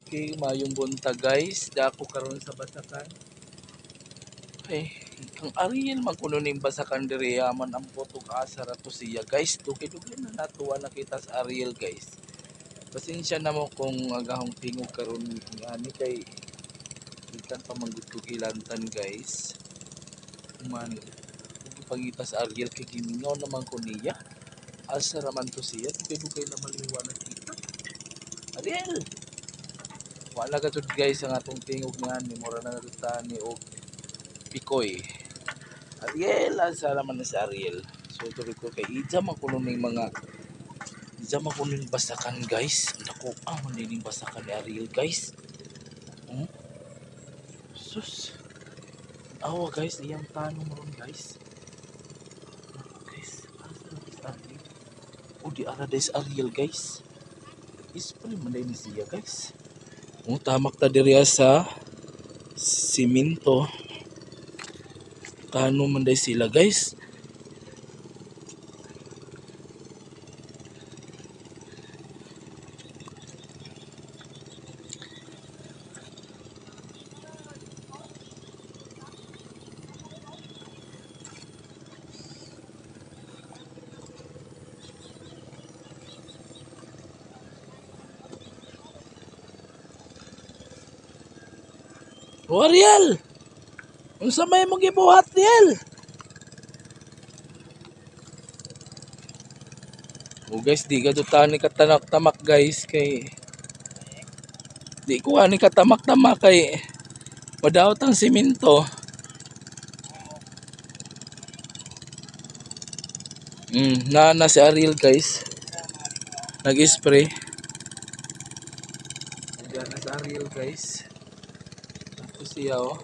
Okay, mayong bunta guys. Dako karon sa basakan. Ay, ang Ariel man kuno ning basakan diri man ang botog asa ra to siya guys. Dugay-dugay na natuwa nakita sa Ariel guys. Pasensya na mo kung agahong tingog karon ani kay ikan pa manggud ko ilantan guys. Man pangita sa Ariel kay gimingaw naman ko niya. Asa ra man to siya. Dugay-dugay na maliwa nakita. Ariel! Wala ka guys ang atong tingog nga ni mura na narutan ni og Pikoy. Ariel, asa naman na si Ariel. So tuloy ko kay Ija man kuno ning mga Ija man kuno ning basakan guys. Nako, man ning basakan ni Ariel guys. Sus. Awa guys, iyang tanong ron guys. Guys, asa na si Ariel? O di ara des Ariel guys. Ispre man ni siya guys. Tamak ta diri sa simento. Kano man day sila guys. O Ariel! Unsa may mo gibuhat Ariel? O guys, di ka dutaan ni katanak-tamak guys kay di ko ani katamak-tamak kay madawat ang simento. Na si Ariel guys. Nag-spray. Diyan na si Ariel guys. Tapos siya oh.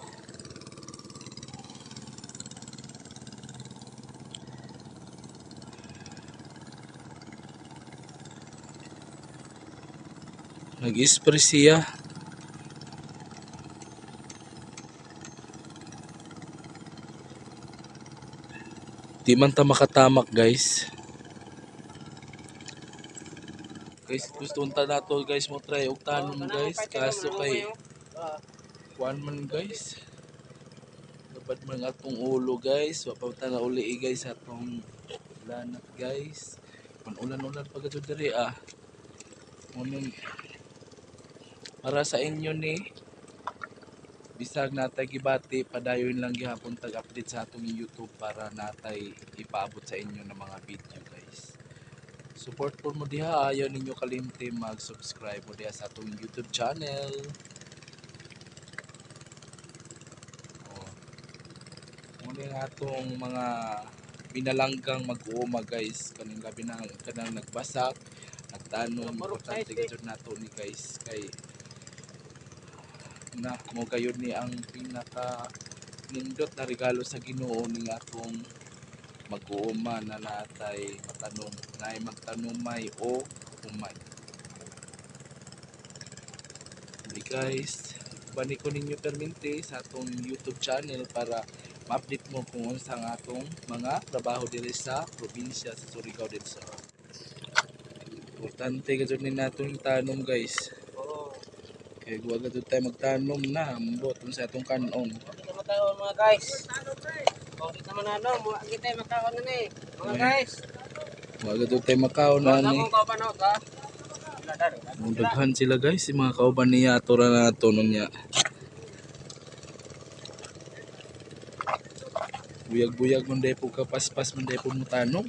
Nag-spray siya. Di man ta makatamak guys. Guys, gusto unta nato guys mo try og tanom guys. Kaso kay kuan man guys. Dapat man atong ulo guys. Wa pa ta na uli guys atong lanat guys. Man ulan-ulan pa gadto diri ah. Ngunit para sa inyo ni bisag natay gibati padayon lang gihapon tag-update sa atong YouTube para natay ipaabot sa inyo ng mga video guys. Support po mo diha, ayaw ninyo kalimti mag-subscribe mo diha sa atong YouTube channel. Muna yung atong mga binalanggang mag-uuma guys. Kaning gabi na kanang nagbasak, nagtanong, importante gid nato ni guys kay na mo gayud ni ang pinaka nindot na regalo sa Ginoo ning atong mag-uuma na natay matanong nay magtanumay o umay. Okay guys, bani ko ninyo permente sa atong YouTube channel para ma-update mo kung unsa ang atong mga trabaho diri sa probinsya sa Surigao del Sur. Importante gud ni naton tanom guys. Kaya huwag ito tayo magtanom na ambot sa atong kanon. Kita mataon mga guys. Kung kita manano, kita mataon na ni. Mga guys. Huwag ito tayo makaon na ni. Mudaghan sila guys, si mga kauban niya atura na ito niya. Buyag-buyag man dahil po kapaspas man dahil po mutanong.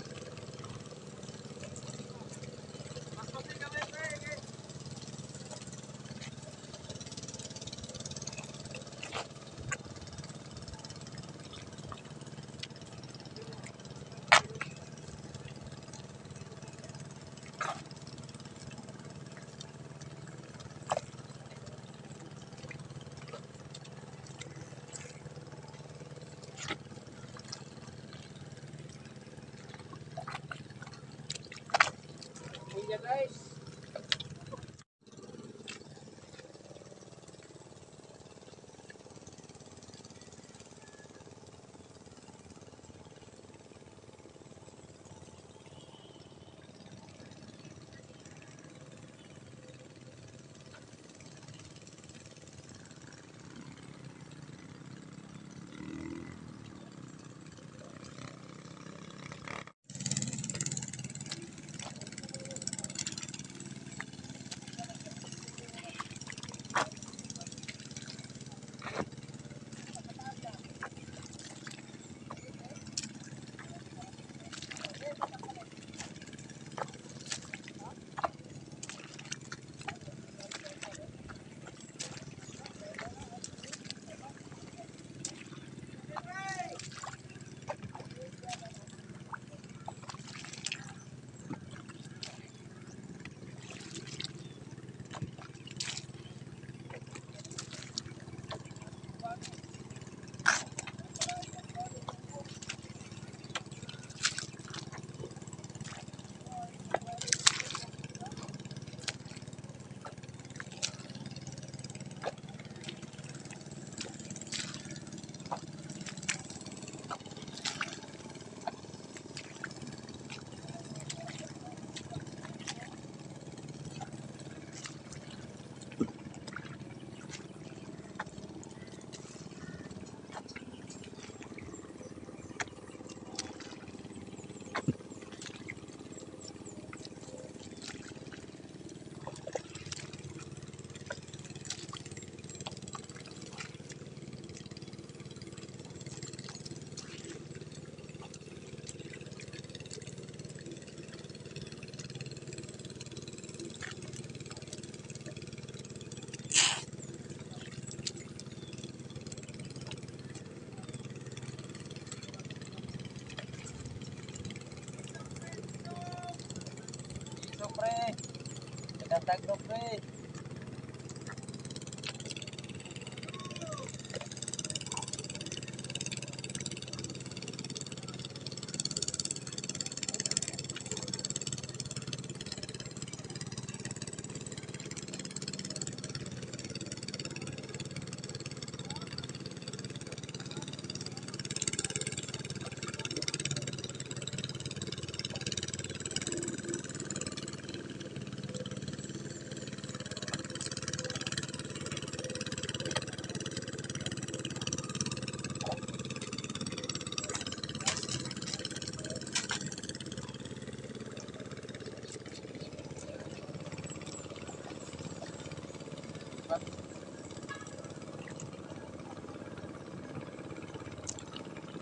tagnok pre.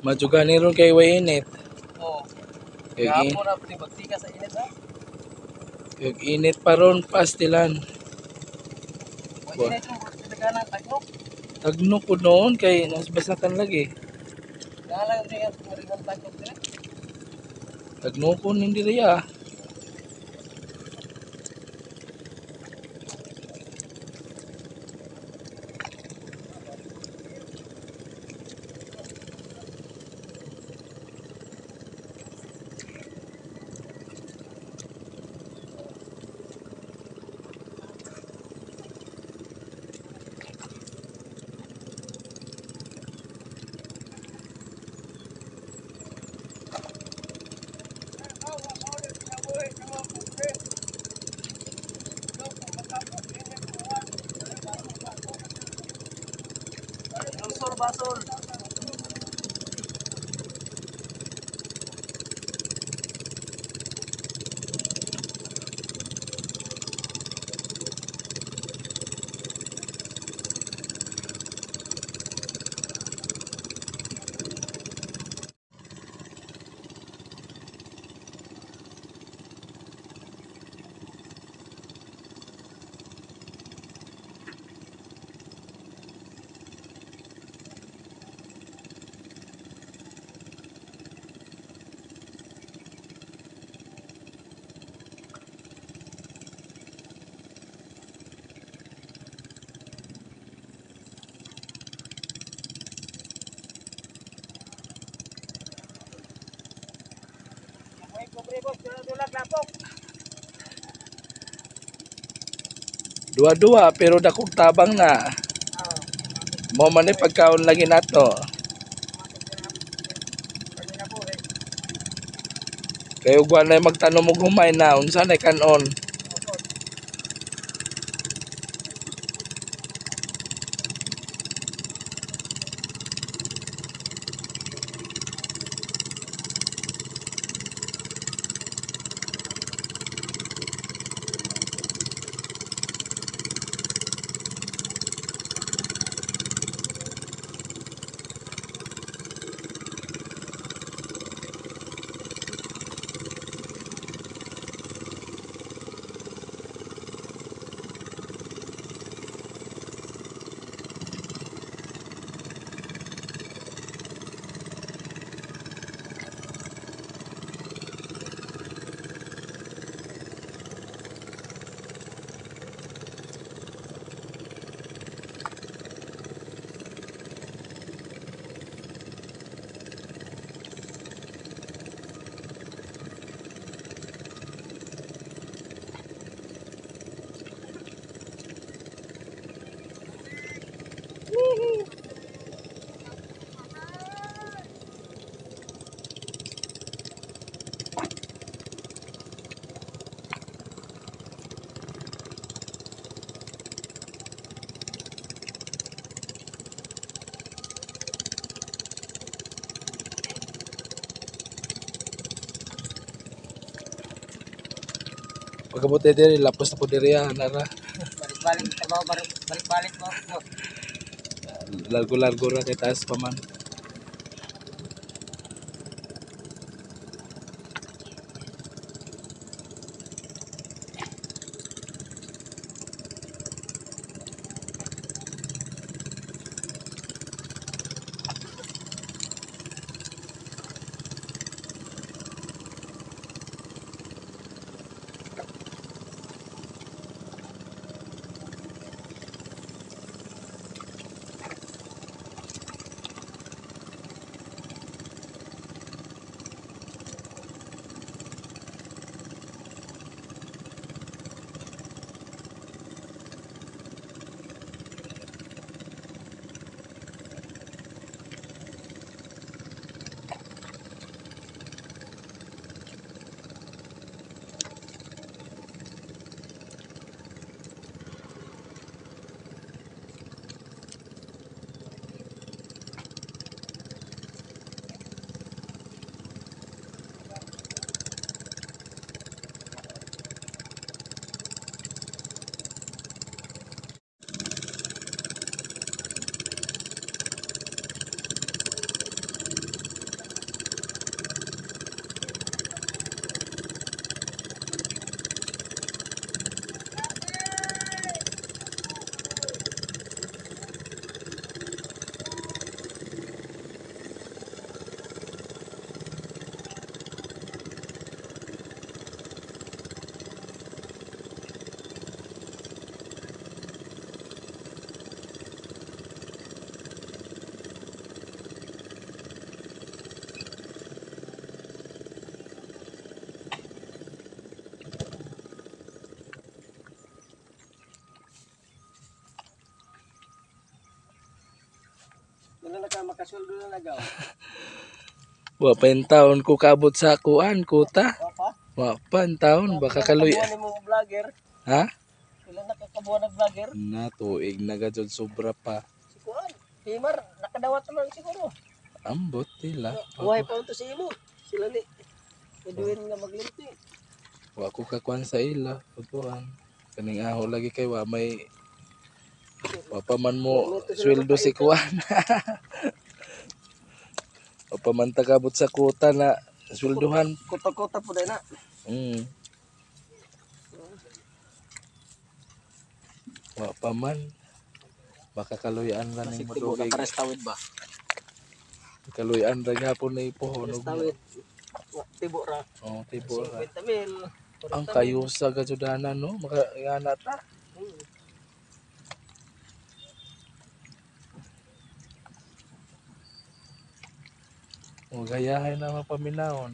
Madugani ron kay way init. Oh. Kay Gapo na pati ka sa init ha. kay init pa ron pastilan. Wala na itong pinagana tagnok. Tagno ko noon kay nasbasakan lagi. Nalang siya marigang tagnok nila. Tagno ko hindi riya. Basol, basol. May kubre boss, dula lapok. Dua-dua pero dakog tabang na. Ah, Mo man ni pagkaon lagi nato. kanina po eh. Kay ugwa na magtanom og humay na unsa na kanon. Pagkabuti diri lapos na po diri nara. Balik-balik trabaho, balik-balik mo. Largo-largo ra kay taas pa man. Wala na ka makasuldo na nagaw. Wa pa yung taon ko kabot sa kuan, kuta. Papa? Wa pa yung taon, baka kaloy. Kabuhan mo vlogger. Ha? Wala na kakabuhan ng vlogger. Na, tuig na gajod sobra pa. Si Kuan. Himar, nakadawat naman siguro. Ambot tila. Buhay pa ito si Imo. Sila ni. Edwin nga maglimti. Wa ko kakuan sa ila. Pagkuan. Kaning aho lagi kay wa may wa pa man mo sweldo si kuan. Wa pa man tagabot sa kuta na sweldohan. Kota-kota po dahil na. Wa pa man. Baka kaluyan ra ning madugay. Parestawid ba? Kaluyan ra gapon na ipohon. Parestawid. Tibo ra. Oh, tibo ra. 50 mil. Ang kayo sa gajudanan no, makangana ta. O gayahin na mapaminahon.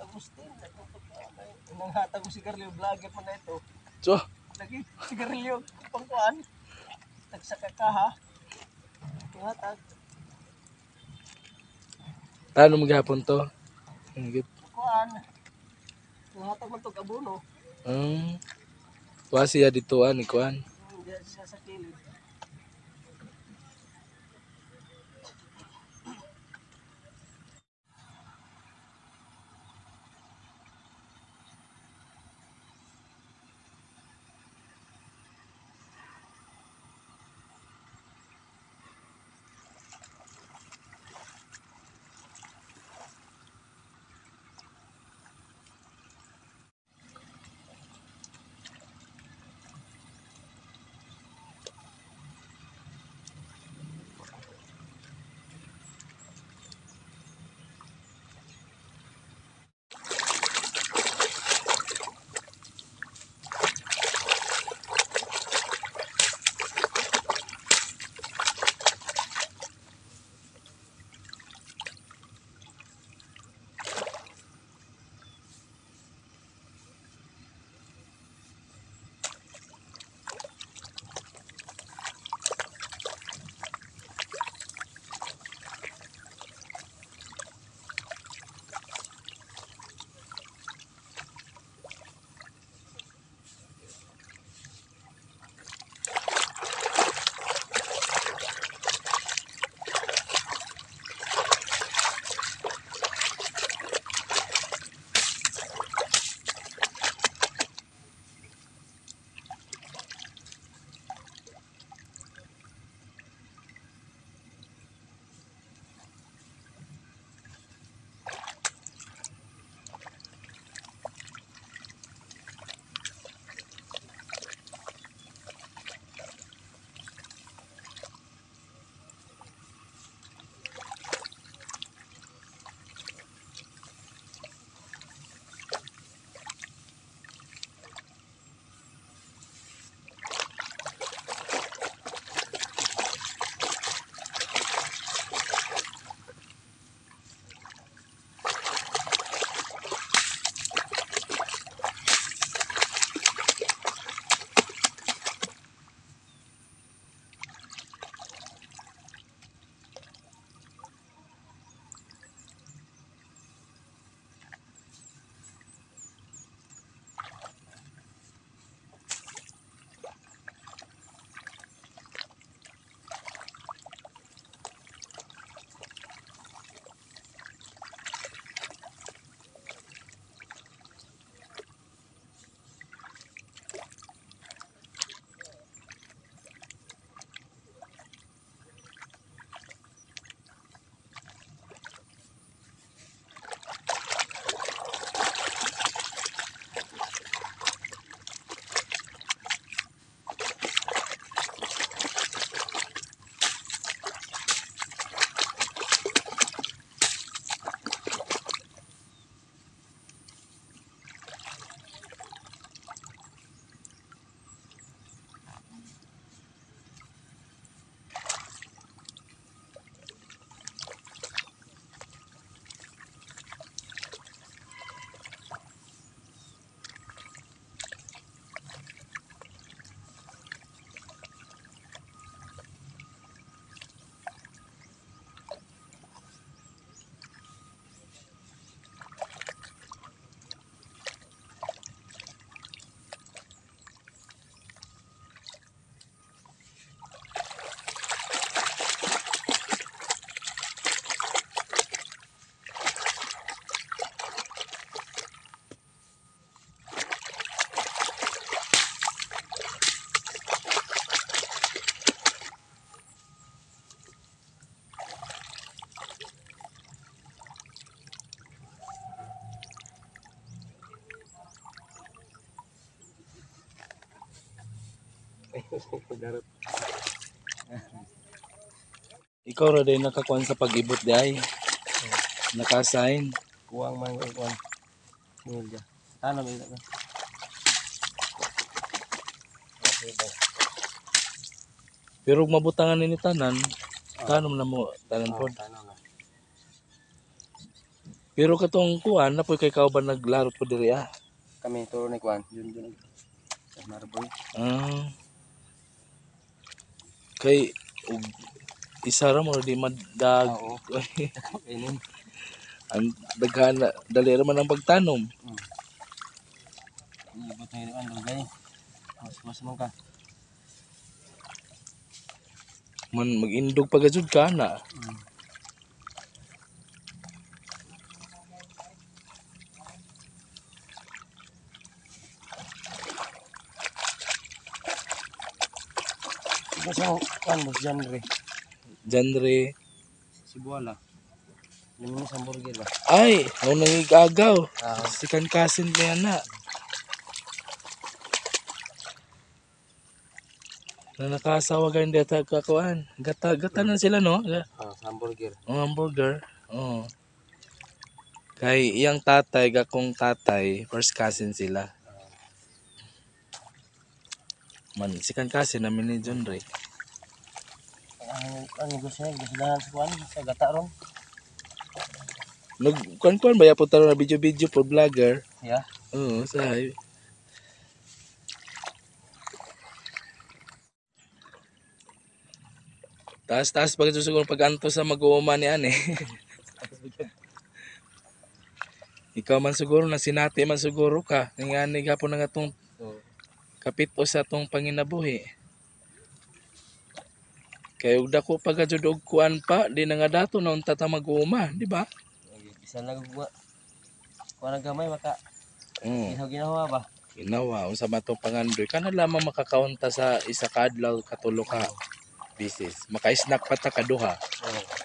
Agustin, nanghatag mo sigarilyo, vlogger mo na ito. So, Lagi, sigarilyo, pangkuan. Nagsaka ka ha. Nanghatag. paano maghapon to? Kuan. Nanghatag mo ito kabuno. Wa siya ditoan ni kuan. Hindi siya sa kilid. Garot. Ikaw ra din nakakuan sa pag-ibot di ay. Naka-assign. Kuwang man ko kuwang. Mulya. Ano ba ito? Okay ba? Pero kung mabutangan ni tanan, tanom na mo tanan pod. Tanong na. Pero katong kuan na po kay kauban naglarot po diri ah. Kami turo ni kuwan. Yun. Sa Marboy. Ah. Kay ug isa ra mo di madag. Oo. Kainin. Ang daghan dali ra man ang pagtanom. Ibot na yun ang lugay. Mas mo ka. Man mag-indog pagajud ka na. Ito sa kuwan boss genre. Genre Sibuala. Namin sa hamburger ba? ay, no nangigagaw. Ah. Sikan kasin pa yan na. Na nakasawa ka hindi at kakuan. Gata na sila no? Sa hamburger. Oh, hamburger. Oh. Kay iyang tatay, gakong tatay, first cousin sila. Man, sikan kasin namin ni John Ray. Ang negosyo niya, gisudahan sa kuwan, sa gata ron. Nagkuan ba ya po taro na video po vlogger? Yeah. Oo, sahay. Taas-taas pag siguro pag-anto sa mag-uuma ni ane. Ikaw man siguro na sinati man siguro ka. Nga ni gapon nga tong kapito sa tong panginabuhi. Kay ug dako pagajud og kuan pa, di na nga dato na unta ta mag-uuma, di ba? Isa na gugwa. Kuwan ang gamay, maka Oo. ginawa ba? Ginawa unsa man tong pangandoy kana lamang makakaunta sa isa ka adlaw katulo ka bisis. Maka-snack pa ta kaduha.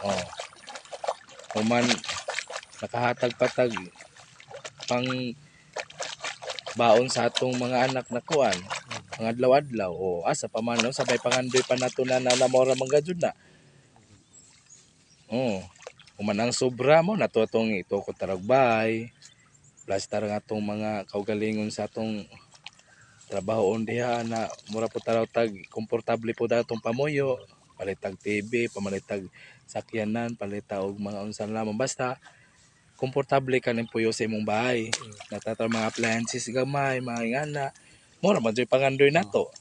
Oh. Human nakahatag patag pang baon sa atong mga anak na kuan. Mga adlaw-adlaw. O asa pa man no? Sabay pangandoy pa nato na namora manggajud na. Oh. Human ang sobra mo nato atong ito ko taragbay. Plus tarang atong mga kaugalingon sa atong trabaho diha na mura po taraw tag komportable po datong pamuyo, palitag TV, pamalitag sakyanan, palita og mga unsan lamang basta komportable ka ning puyo sa imong bahay. Natataw mga appliances gamay, mga ingana. Mura man joy pangandoy nato.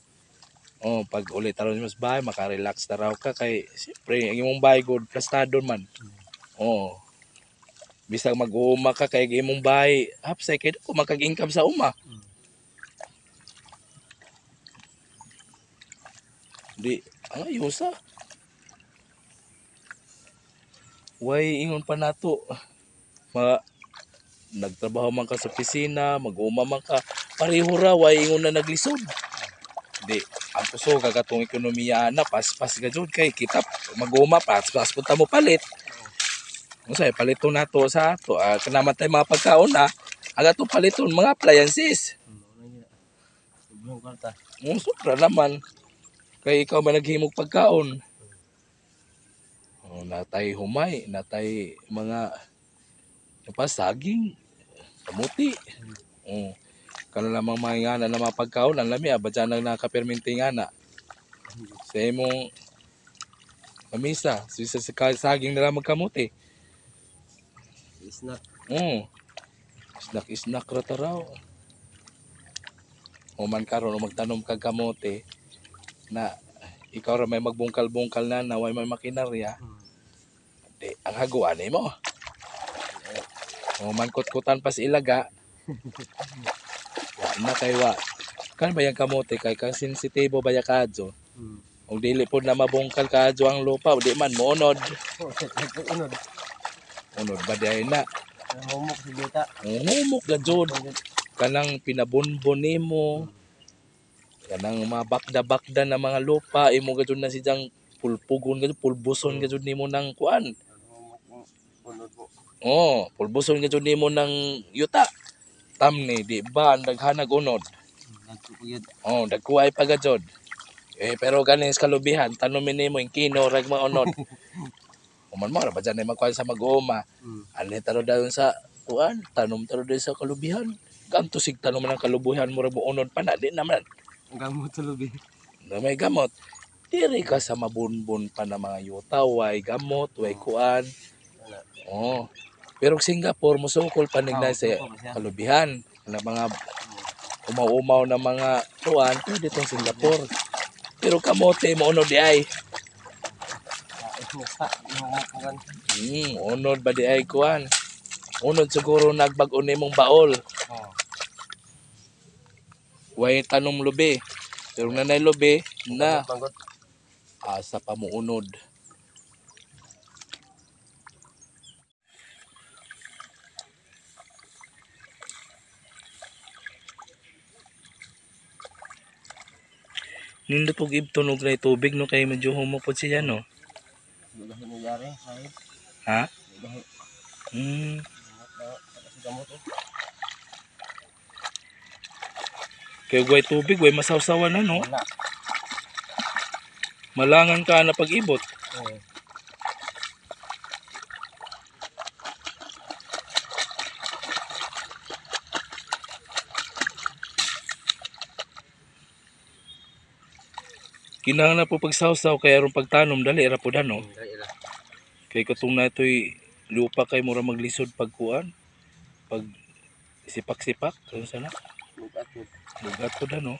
Oh, pag ulit taron mas bahay, maka-relax taraw ka kay siyempre ang imong bahay good plastado man. Oh. Bisag mag-uuma ka kay imong bahay, hapsay kay ko makag-income sa uma. Di, ang ayos ah. Way ingon pa nato. Nagtrabaho man ka sa opisina, mag-uma man ka, pareho ra, way ingon na naglisod. Di, ang puso kagatong ekonomiya na, pas-pas ka jud kay kita, mag-uma, pas-pas punta mo palit. Musay, paliton nato sa ato. Kanamatay mga pagkaon na, aga to paliton, mga appliances. Sobra naman. Kay ikaw ba naghimog pagkaon? Natay humay, natay mga saging, kamuti. Kana lamang mga ingana na mga pagkaon, ang lami, badyan nang nakaperminti ingana. Sa imong kamisa, sa saging na lamang kamuti. Snack. Snack ra taraw. O man karon magtanom kag kamote na ikaw ra may magbungkal-bungkal na naway may makinarya. Di ang haguan mo. O man kutkutan pas ilaga. Na kay wa. Kan ba yang kamote kay kang sensitibo ba ya kadyo? Og dili pod na mabungkal kadyo ang lupa, di man moonod. Unod ba di na? Humok sa dita. Humok ga jud. Kanang pinabunbon nimo. Kanang mga bakda-bakda na mga lupa imo gajud na sidyang pulpugon gajud, pulbuson gajud nimo nang kuan. Pulbuson gajud nimo nang yuta. Tamni di ba ang daghanag unod. Dagkuay pa gajud. Pero galing sa kalubihan, tanumin nimo yung kino, rag maunod. Uman mo, ba dyan ay magkuhan sa mag-uuma. Alin taro dayon sa, kuan, tanom taro dayon sa kalubihan. Ganto sig tanom ng kalubihan mo, rag maunod pa na, di naman. Ang gamot sa lubi. Na may gamot. Diri ka sa mabunbun pa na mga yuta, way gamot, way kuan. Oh. Pero Singapore, musukol panignay sa kalubihan. Na mga umaw-umaw na mga kuan, pwede itong Singapore. Pero kamote, maunod di ay. Unod ba di ay kuan? Unod siguro nagbag-o nimong baol. Way tanom lubi. Pero nanay lubi na asa pa mo unod. Nindot og ibtunog na tubig no kay medyo humupod siya no. Dahil nangyari, sahib. Ha? Dahil Hmm. sa gamot. Kay way tubig, way masawsawan na no. Wala. Malangan ka na pag-ibot. Oo. Kinahanglan na po pagsawsaw kay aron pagtanom dali ra pud no. Dahil ila. Kay katong natoy lupa kay mura maglisod pagkuan. Pag sipak-sipak, ano sana? Bugat mo. Bugat pud no.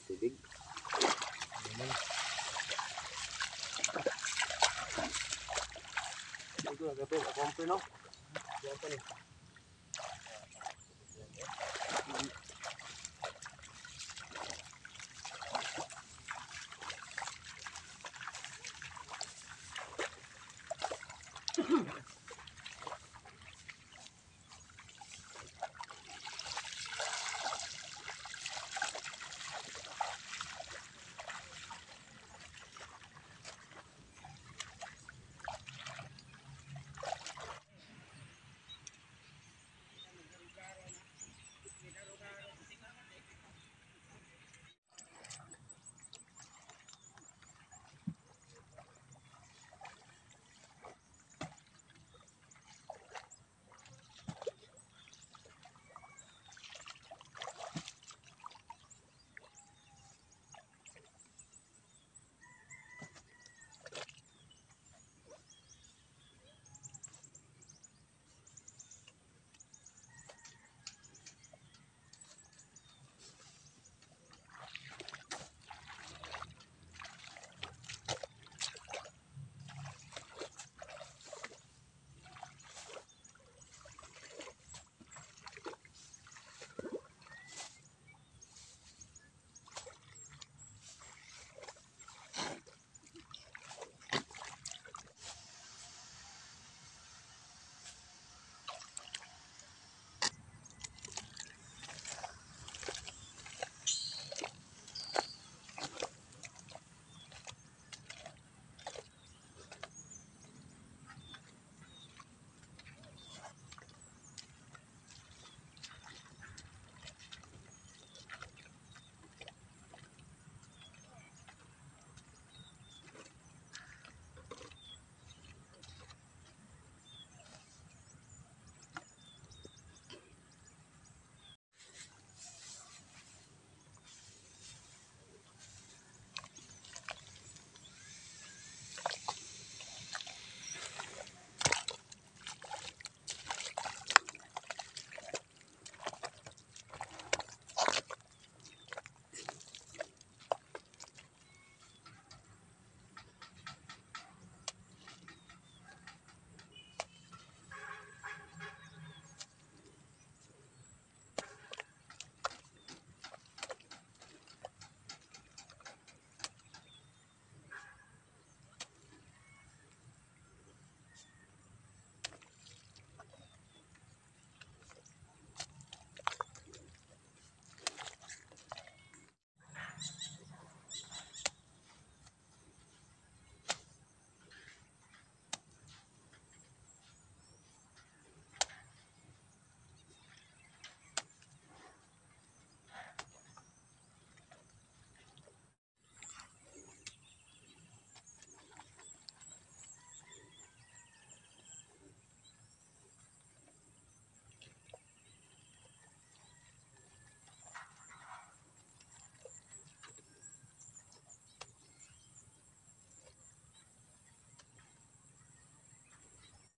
Tubig. Ito, ito, kompo no? Yan pa ni.